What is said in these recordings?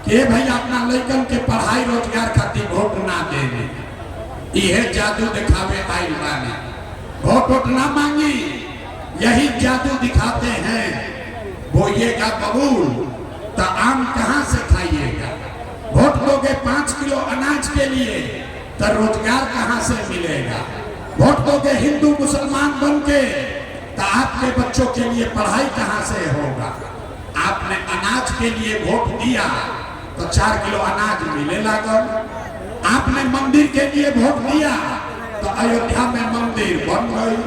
कि भाई अपना लड़कन के पढ़ाई रोजगार खातिर वोट ना देने, यह जादू दिखावे आइल बाने। वोट ना मांगी, यही जादू दिखाते हैं। बोइएगा बबूल तो आम कहां से खाइएगा। वोट दोगे 5 किलो अनाज के लिए तो रोजगार कहां से मिलेगा। वोट दोगे हिंदू मुसलमान बन के तो आपके बच्चों के लिए पढ़ाई कहां से होगा। आपने अनाज के लिए वोट दिया तो 4 किलो अनाज मिले लागल। आपने मंदिर के लिए वोट दिया तो अयोध्या में मंदिर बन गई।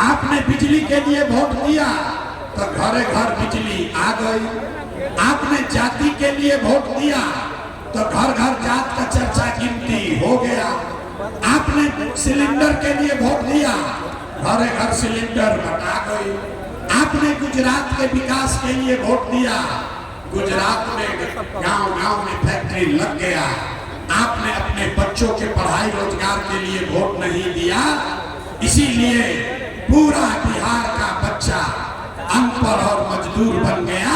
आपने बिजली के लिए वोट दिया तो घरे घर बिजली आ गई। आपने जाति के लिए वोट दिया तो घर घर जात का चर्चा गिनती हो गया। आपने सिलेंडर के लिए वोट दिया, घरे घर सिलेंडर बटा गई। आपने गुजरात के विकास के लिए वोट दिया, गुजरात में गांव गांव में फैक्ट्री लग गया। आपने अपने बच्चों के पढ़ाई रोजगार के लिए वोट नहीं दिया, इसीलिए पूरा बिहार का बच्चा अनपढ़ और मजदूर बन गया।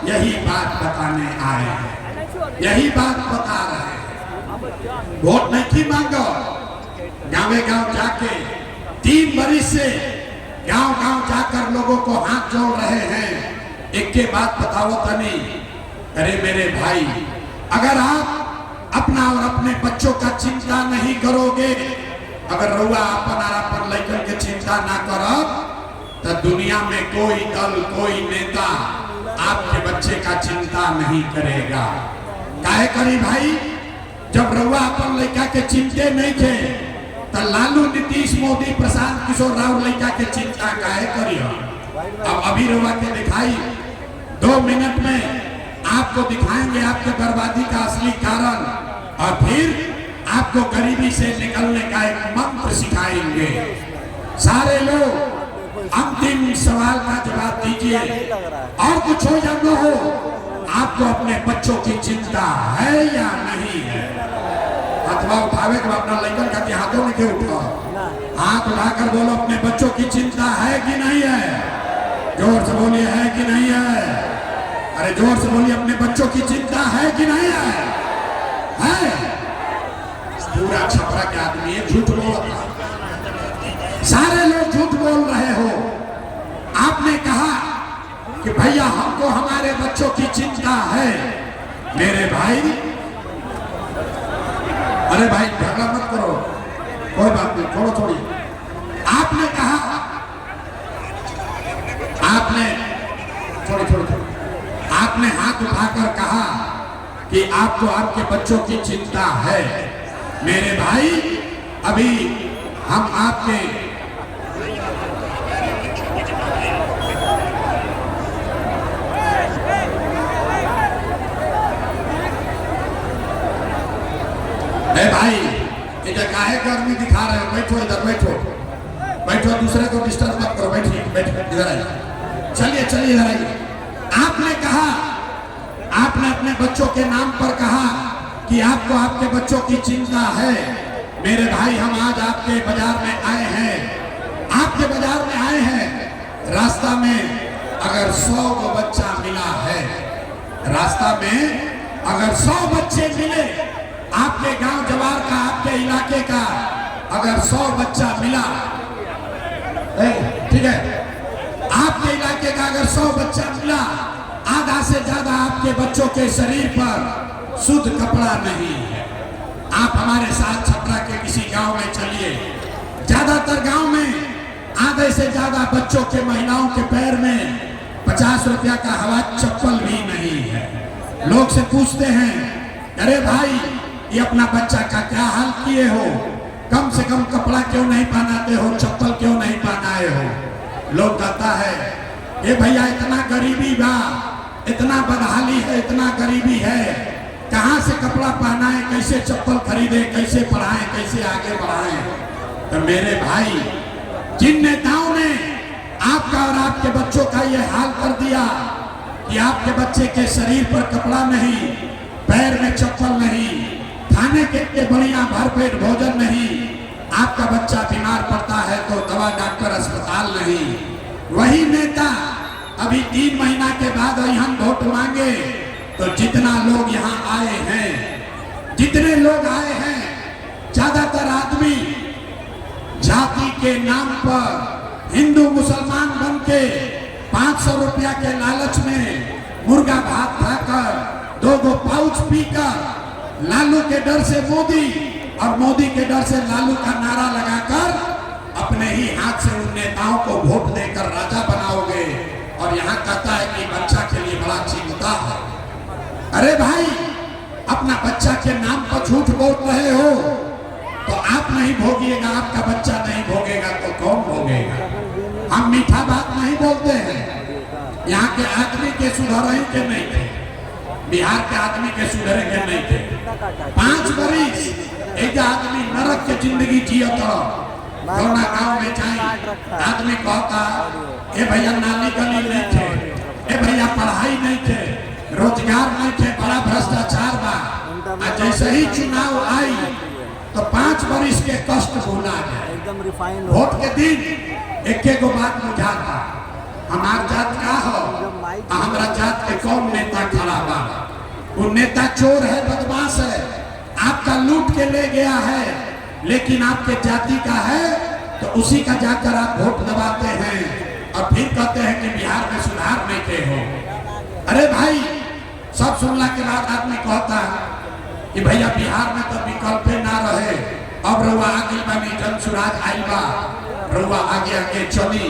यही बात बताने आए हैं, यही बात बता रहे हैं। वोट नहीं मांगो, गाँव गाँव जाके 3 बरिस से गांव गांव जाकर लोगों को हाथ जोड़ रहे हैं। एक के बात बताओ तनी, अरे मेरे भाई, अगर आप अपना और अपने बच्चों का चिंता नहीं करोगे, अगर रउआ अपन लड़कन के चिंता ना करब तो दुनिया में कोई दल कोई नेता आपके बच्चे का चिंता नहीं करेगा। काहे करी भाई, जब रउआ अपन लड़का के चिंते नहीं थे तो लालू नीतीश मोदी प्रशांत किशोर राव लड़का के चिंता काहे करियो। अब अभी रउआ के दिखाई 2 मिनट में आपको दिखाएंगे आपके बर्बादी का असली कारण, और फिर आपको गरीबी से निकलने का एक मंत्र सिखाएंगे। सारे लोग अंतिम सवाल का जवाब दीजिए, और कुछ हो या न हो, आपको अपने बच्चों की चिंता है या नहीं है। हाथवा उठावे के अपना लड़कन का हाथों में क्यों उठाओ, हाथ उठाकर बोलो अपने बच्चों की चिंता है कि नहीं है। जोर से बोलिए है कि नहीं है। अरे जोर से बोलिए, अपने बच्चों की चिंता है कि नहीं है। पूरा छपरा के आदमी झूठ बोलता, सारे लोग झूठ बोल रहे हो। आपने कहा कि भैया हमको हमारे बच्चों की चिंता है। मेरे भाई, अरे भाई झगड़ा मत करो, कोई बात नहीं, छोड़ो छोड़िए। आपने कहा, आपने छोड़ो छोड़ो छोड़ो, आपने हाथ उठाकर कहा कि आपको आपके बच्चों की चिंता है। मेरे भाई, अभी हम आपके भाई इधर काहे गर्मी दिखा रहे हो। बैठो इधर, बैठो बैठो, दूसरे को डिस्टर्ब मत करो। बैठिए बैठिए, इधर आइए, चलिए चलिए इधर आइए। आपने कहा, आपने अपने बच्चों के नाम पर कहा कि आपको आपके बच्चों की चिंता है। मेरे भाई, हम आज आपके बाजार में आए हैं, आपके बाजार में आए हैं। रास्ता में अगर 100 को बच्चा मिला है, रास्ता में अगर 100 बच्चे मिले, आपके गांव जवार का, आपके इलाके का अगर 100 बच्चा मिला, ठीक है, आपके इलाके का अगर 100 बच्चा मिला, आधा से ज्यादा आपके बच्चों के शरीर पर शुद्ध कपड़ा नहीं है। आप हमारे साथ छपरा के किसी गांव में चलिए, ज्यादातर गांव में आधे से ज्यादा बच्चों के, महिलाओं के पैर में 50 रुपया का हवा चप्पल भी नहीं है। लोग से पूछते हैं, अरे भाई ये अपना बच्चा का क्या हाल किए हो, कम से कम कपड़ा क्यों नहीं पहनाते हो, चप्पल क्यों नहीं पहनाए हो। लोग कहता है, ये भैया इतना गरीबी बा, इतना बदहाली है, इतना गरीबी है, कहाँ से कपड़ा पहनाए, कैसे चप्पल खरीदे, कैसे पढ़ाएं, कैसे आगे बढ़ाएं। तो मेरे भाई, जिन नेताओं ने आपका और आपके बच्चों का ये हाल कर दिया कि आपके बच्चे के शरीर पर कपड़ा नहीं, पैर में चप्पल नहीं, खाने के लिए बढ़िया भरपेट भोजन नहीं, आपका बच्चा बीमार पड़ता है तो दवा डॉक्टर अस्पताल नहीं। वही नेता अभी 3 महीना के बाद यहाँ वोट मांगे तो जितना लोग यहाँ आए हैं, जितने लोग आए हैं, ज्यादातर आदमी जाति के नाम पर हिंदू मुसलमान बन के 500 रुपया के लालच में मुर्गा भात खाकर 2 पाउच पीकर लालू के डर से मोदी और मोदी के डर से लालू का नारा लगाकर अपने ही हाथ से उन नेताओं को वोट देकर राजा बनाओगे। और यहाँ कहता है कि बच्चा के लिए बड़ा चिंता है। अरे भाई, अपना बच्चा के नाम पर झूठ बोल रहे हो तो आप नहीं भोगिएगा, आपका बच्चा नहीं भोगेगा तो कौन भोगेगा। हम मीठा बात नहीं बोलते हैं। यहाँ के आदमी के सुधरे के नहीं थे, बिहार के आदमी के सुधरे के नहीं थे। 5 बरिस एक आदमी नरक के जिंदगी जियत गाँव में जाए, आदमी कहता ए भैया नाली गली नहीं थे, ए भैया पढ़ाई नहीं थे, रोजगार नहीं थे, बड़ा भ्रष्टाचार बा। जैसे ही चुनाव आई तो 5 बरिस के कष्ट भूला गया। वोट के दिन एक गो बात बुझाता, हमार जात का हो, हमारा जात के कौन नेता खड़ा बा। वो नेता चोर है, बदमाश है, आपका लूट के ले गया है, लेकिन आपके जाति का है तो उसी का जाकर आप वोट दबाते हैं और फिर कहते हैं कि बिहार में सुधार नहीं के हो। अरे भाई, सब सुनला के बाद आदमी कहता कि भैया बिहार में तो विकल्प ना रहे, अब रउआ आगे बनी जन सुराज आइल बा, रउआ आगे आगे चली,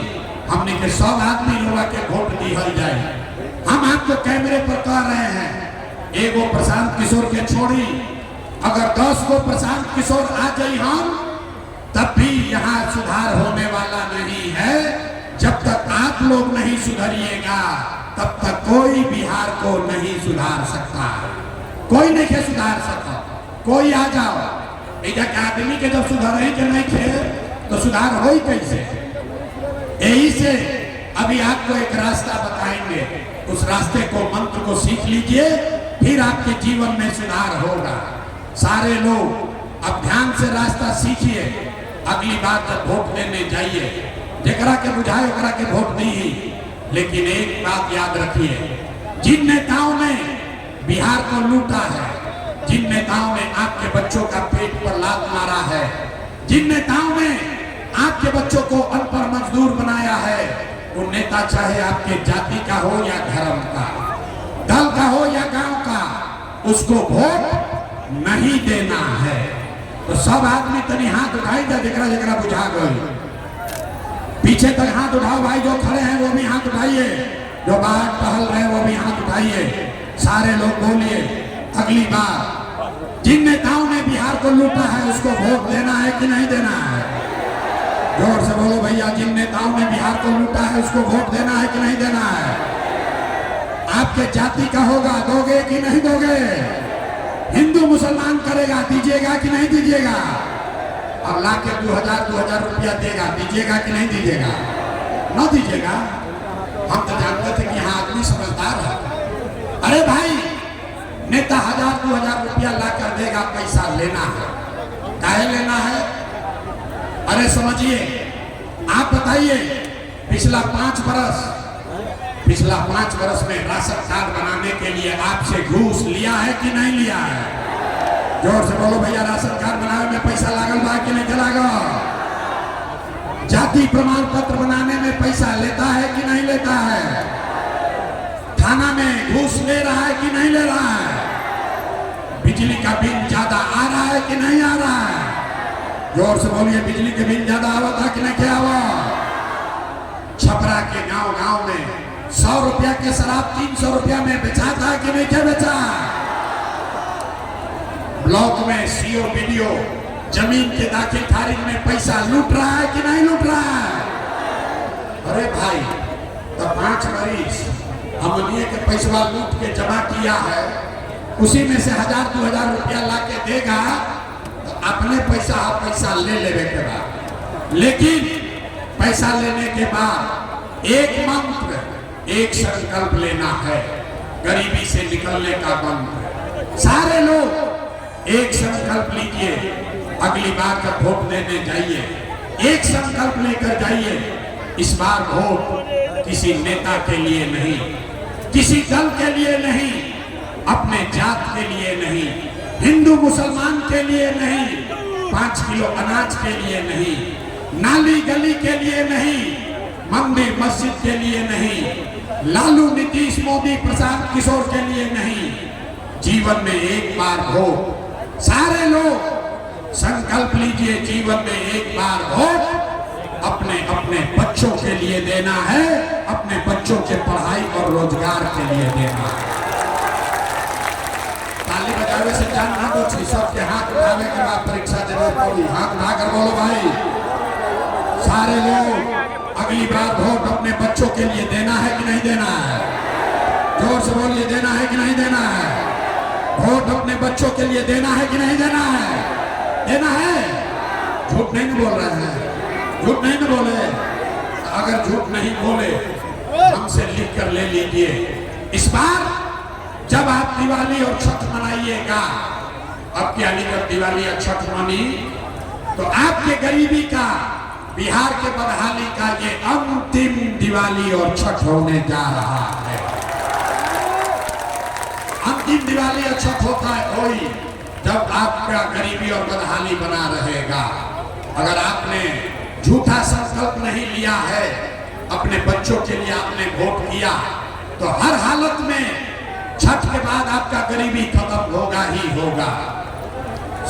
हमने के सब आदमी रउआ के वोट दिहल जाए। हम आपको कैमरे पर कह रहे हैं, एगो प्रशांत किशोर के छोड़ी, अगर 10 को प्रशांत किशोर आ जाए हम, तब भी यहाँ सुधार होने वाला नहीं है। जब तक आप लोग नहीं सुधरिएगा तब तक कोई बिहार को नहीं सुधार सकता, कोई नहीं सुधार सकता। कोई आ जाओ, इधर के आदमी के जब सुधार के नहीं थे तो सुधार हो ही कैसे। यही से अभी आपको एक रास्ता बताएंगे, उस रास्ते को मंत्र को सीख लीजिए, फिर आपके जीवन में सुधार होगा। सारे लोग अब ध्यान से रास्ता सीखिए, अगली बार जब वोट देने जाइए, जकरा के बुझाए ओकरा के वोट दी। लेकिन एक बात याद रखिए, जिन नेताओं ने बिहार को लूटा है, जिन नेताओं ने आपके बच्चों का पेट पर लात मारा है, जिन नेताओं ने आपके बच्चों को अनपढ़ मजदूर बनाया है, वो नेता चाहे आपके जाति का हो या धर्म का, दल का हो या गांव का, उसको वोट नहीं देना है। तो सब आदमी तनी हाथ उठाई जा, जकरा जकरा बुझा गए, पीछे तक हाथ उठाओ भाई, जो खड़े हैं वो भी हाथ उठाइए, जो बाहर टहल रहे हैं वो भी हाथ उठाइए। सारे लोग बोलिए, अगली बार जिन नेताओं ने बिहार को लूटा है उसको वोट देना है कि नहीं देना है। जोर से बोलो भैया, जिन नेताओं ने बिहार को लूटा है उसको वोट देना है कि नहीं देना है। आपके जाति का होगा, दोगे कि नहीं दोगे। हिंदू मुसलमान करेगा, दीजिएगा कि नहीं दीजिएगा। और ला के 2000 रुपया देगा, दीजिएगा कि नहीं दीजिएगा। न दीजिएगा। हम तो जानते थे कि यहाँ आदमी समझदार है। अरे भाई, नेता 1000-2000 रुपया ला कर देगा, पैसा लेना है, काहे लेना है। अरे समझिए, आप बताइए, पिछला 5 बरस में राशन कार्ड बनाने के लिए आपसे घूस लिया है कि नहीं लिया है। जोर से बोलो भैया, राशन कार्ड बनाने में पैसा लागल बा कि नहीं लागल। जाति प्रमाण पत्र बनाने में पैसा लेता है कि नहीं लेता है। थाना में घूस ले रहा है कि नहीं ले रहा है। बिजली का बिल ज्यादा आ रहा है कि नहीं आ रहा है। जोर से बोलिए, बिजली के बिल ज्यादा आवा था कि नहीं क्या आवा। छपरा के गांव में 100 रुपया के शराब 300 रुपया में बेचा था कि नहीं क्या बेचा। ब्लॉक में सीओ वीडियो जमीन के दाखिल खारिज में पैसा लूट रहा है कि नहीं लूट रहा है। अरे भाई, तो 5 बरिस हमने के पैसा लूट के जमा किया है, उसी में से 1000-2000 रुपया ला के देगा तो अपने पैसा ले लेने के बाद। लेकिन पैसा लेने के बाद एक मंत्र, एक संकल्प लेना है, गरीबी से निकलने का मंत्र। सारे लोग एक संकल्प लीजिए, अगली बार जब वोट देने जाइए एक संकल्प लेकर जाइए। इस बार वोट किसी नेता के लिए नहीं, किसी दल के लिए नहीं, अपने जात के लिए नहीं, हिंदू मुसलमान के लिए नहीं, 5 किलो अनाज के लिए नहीं, नाली गली के लिए नहीं, मंदिर मस्जिद के लिए नहीं, लालू नीतीश मोदी प्रशांत किशोर के लिए नहीं। जीवन में एक बार वोट, सारे लोग संकल्प लीजिए, जीवन में एक बार वोट अपने अपने बच्चों के लिए देना है, अपने बच्चों के पढ़ाई और रोजगार के लिए देना है। ताली बजावे से जान ना दो, सबके हाथ उठाने के बाद परीक्षा जरूर पड़ी। हाथ उठाकर बोलो भाई, सारे लोग अगली बार वोट अपने बच्चों के लिए देना है कि नहीं देना है? जोर से बोलिए, देना है कि नहीं देना है? वोट अपने बच्चों के लिए देना है कि नहीं देना है? देना है। झूठ नहीं बोल रहे हैं, झूठ नहीं बोले। अगर झूठ नहीं बोले हमसे लिख कर ले लीजिए। इस बार जब आप दिवाली और छठ मनाइएगा, अब क्या लेकर दिवाली और छठ मनी, तो आपके गरीबी का, बिहार के बदहाली का ये अंतिम दिवाली और छठ होने जा रहा है। अंतिम दिवाली और छठ होता है कोई जब आपका गरीबी और बदहाली बना रहेगा। अगर आपने झूठा संकल्प नहीं लिया है, अपने बच्चों के लिए आपने वोट किया, तो हर हालत में छठ के बाद आपका गरीबी खत्म होगा ही होगा।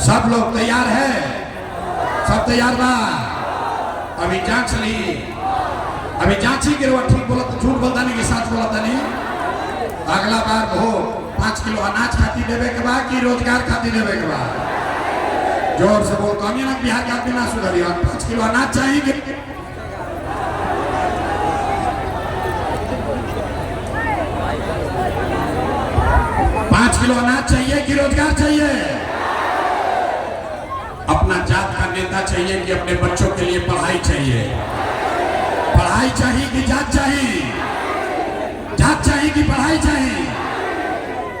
सब लोग तैयार है? सब तैयार बा? अभी जांच ली, अभी जांची के ठीक बोला तो झूठ बोलता नहीं कि सच बोलता नहीं। अगला बार वोट 5 किलो अनाज खाती देवे के बाद कि रोजगार खाती देवे के बाद? जोर से बोल, कौन ना बिहार का बिना सुधरी, 5 किलो अनाज चाहिए। 5 किलो अनाज चाहिए कि रोजगार चाहिए? अपना जात का नेता चाहिए कि अपने बच्चों के लिए पढ़ाई चाहिए? पढ़ाई चाहिए कि जात चाहिए? जात चाहिए कि पढ़ाई चाहिए?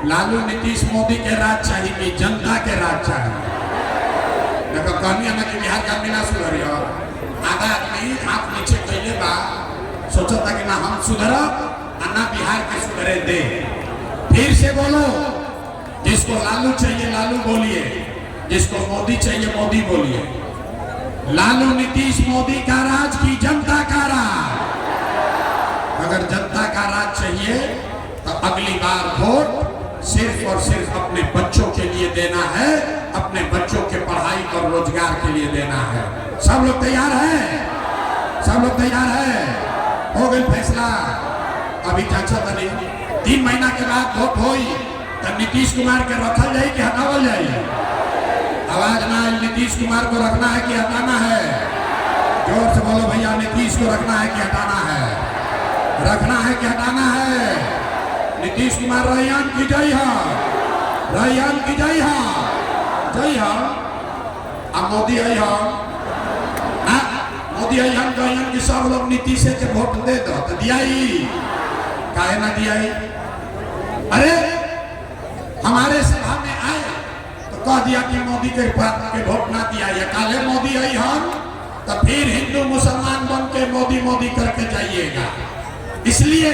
लालू नीतीश मोदी के राज चाहिए कि जनता के राज चाहिए? देखो कहनी है ना कि बिहार का बिना सुधरी, आधा आदमी हाथ नीचे कैले बा, सोचा था कि ना हम सुधरब ना बिहार के सुधरे दे। फिर से बोलो, जिसको लालू चाहिए लालू बोलिए, जिसको मोदी चाहिए मोदी बोलिए। लालू नीतीश मोदी का राज की जनता का राज? अगर जनता का राज चाहिए तो अगली बार वोट सिर्फ और सिर्फ अपने बच्चों के लिए देना है, अपने बच्चों के पढ़ाई और रोजगार के लिए देना है। सब लोग तैयार है? सब लोग तैयार है? हो गई फैसला। अभी चाचा तनी 3 महीना के बाद वोट होई तो नीतीश कुमार के रखल जाए कि हटावल जाए? आवाज ना, नीतीश कुमार को रखना है कि हटाना है? जोर से बोलो भैया, नीतीश को रखना है कि हटाना है? रखना है कि हटाना है? नीतीश कुमार रैयान की जय हो, रैयान की जय हो, जय हो। अब मोदी आई हो, मोदी आई हम कहें कि सब लोग नीतीश के वोट दे दो, तो दिया ही काहे ना दिया ही? अरे हमारे सभा में आए तो कह दिया कि मोदी के वोट ना दिया, या काले मोदी आई हम तो फिर हिंदू मुसलमान बन के मोदी मोदी करके जाइएगा। इसलिए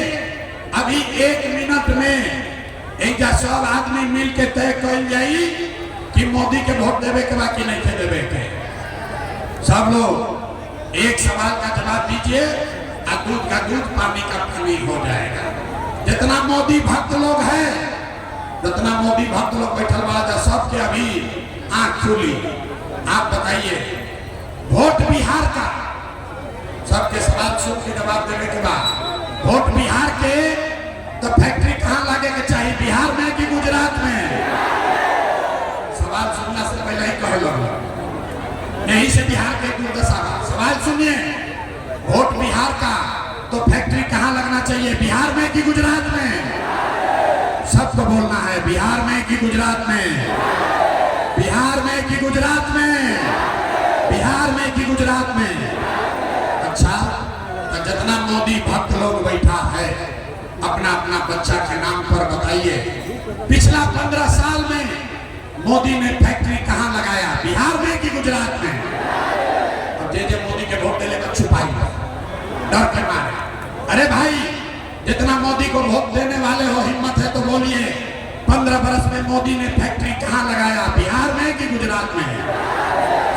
अभी 1 मिनट में एक सब आदमी मिल के तय कर जाई कि मोदी के वोट देवे के बाकी नहीं थे देवे के। सब लोग एक सवाल का जवाब दीजिए, दूध का दूध पानी का पानी हो जाएगा। जितना मोदी भक्त लोग हैं, जितना मोदी भक्त लोग बैठल वाला सबके अभी आंख खुली। आप बताइए, वोट बिहार का, सबके सवाल सुन के जवाब देने के बाद, वोट बिहार के तो फैक्ट्री कहाँ लगे के चाहिए, बिहार में कि गुजरात में? सवाल सुनना से पहले ही कह लो, यही से बिहार के दुर्दशा। सवाल सुनिए, वोट बिहार का तो फैक्ट्री कहाँ लगना चाहिए, बिहार में कि गुजरात में? सबको बोलना है, बिहार में कि गुजरात में? बिहार में कि गुजरात में? बिहार में कि गुजरात में? अच्छा, तो जितना मोदी भक्त लोग बैठा है, अपना अपना बच्चा के नाम पर बताइए, पिछला 15 साल में मोदी ने फैक्ट्री कहाँ लगाया, बिहार में कि गुजरात में? अब जे मोदी के वोट देने का छुपाई डर के मारे। अरे भाई, जितना मोदी को वोट देने वाले हो, हिम्मत है तो बोलिए, 15 बरस में मोदी ने फैक्ट्री कहाँ लगाया? बिहार में कि गुजरात में?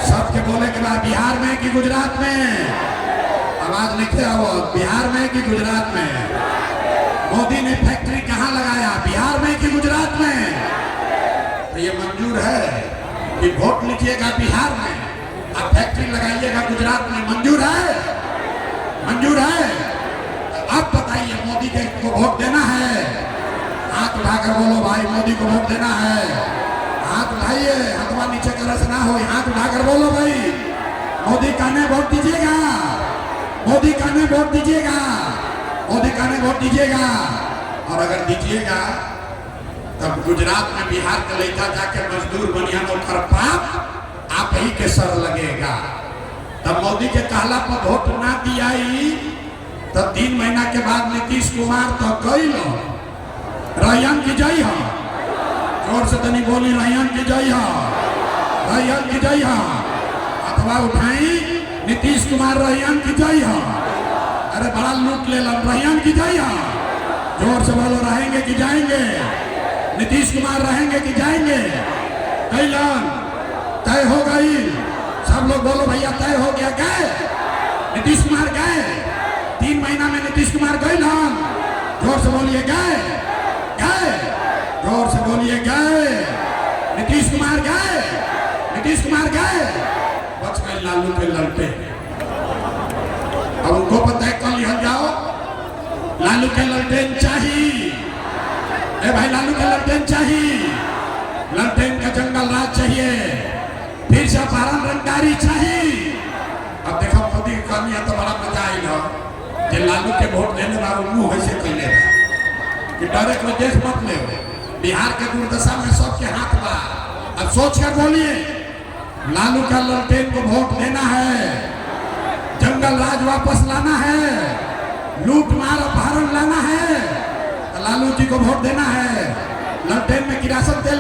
सबके बोले के बाद बिहार में कि गुजरात में? आवाज लिखे आओ, बिहार में कि गुजरात में? मोदी ने फैक्ट्री कहाँ लगाया? बिहार में कि गुजरात में? तो ये मंजूर है कि वोट लिखिएगा बिहार में और फैक्ट्री लगाइएगा गुजरात में? मंजूर है? मंजूर है? अब बताइए, मोदी को वोट देना है? हाथ उठाकर बोलो भाई, मोदी को वोट देना है। हाथ उठाइए, हथवा नीचे करे से ना हो, हाथ उठाकर बोलो भाई, मोदी कहने वोट दीजिएगा, मोदी कहने वोट दीजिएगा, मोदी कहने वोट दीजिएगा। और अगर दीजिएगा तब गुजरात में बिहार का लड़का जाके मजदूर बनिया नौकर पाप आप ही के सर लगेगा। तब मोदी के कहला पर वोट ना दियाई तो 3 महीना के बाद नीतीश कुमार तो कई लो रैयन की जय हो, जोर से तनी बोली, रैयन की जय हो, रैयन की जय हो। अथवा उठाई, नीतीश कुमार रैयन की जय हो। अरे बड़ा लूट ले लो, रैयन की जय हो। जोर से बोलो, रहेंगे कि जाएंगे? नीतीश कुमार रहेंगे कि जाएंगे? कैलन तय हो गई, सब लोग बोलो भैया तय हो गया। गए नीतीश कुमार, गए 3 महीना में नीतीश कुमार गए। जोर से बोलिए, गए गए, जोर से बोलिए, गए नीतीश कुमार, गए नीतीश कुमार, गए। बच गए लालू के लड़के। अब उनको पता है कल लिखल जाओ, लालू के ललटेन चाहिए। ए भाई, लालू के ललटेन चाहिए, ललटेन का जंगल राज चाहिए, फिर से अपहरण रंगदारी चाहिए। अब देखो मोदी की कमी है तो बड़ा मजा आई हो कि लालू के वोट देने वाला मुंह ऐसे कैले कि डायरेक्ट में देख मत ले। बिहार के दुर्दशा में सबके हाथ बा। अब सोच कर बोलिए, लालू का ललटेन को वोट देना है, जंगल राज वापस लाना है, लूट मार अपहरण लाना है, लालू जी को वोट देना है। ललटेन में किरासन तेल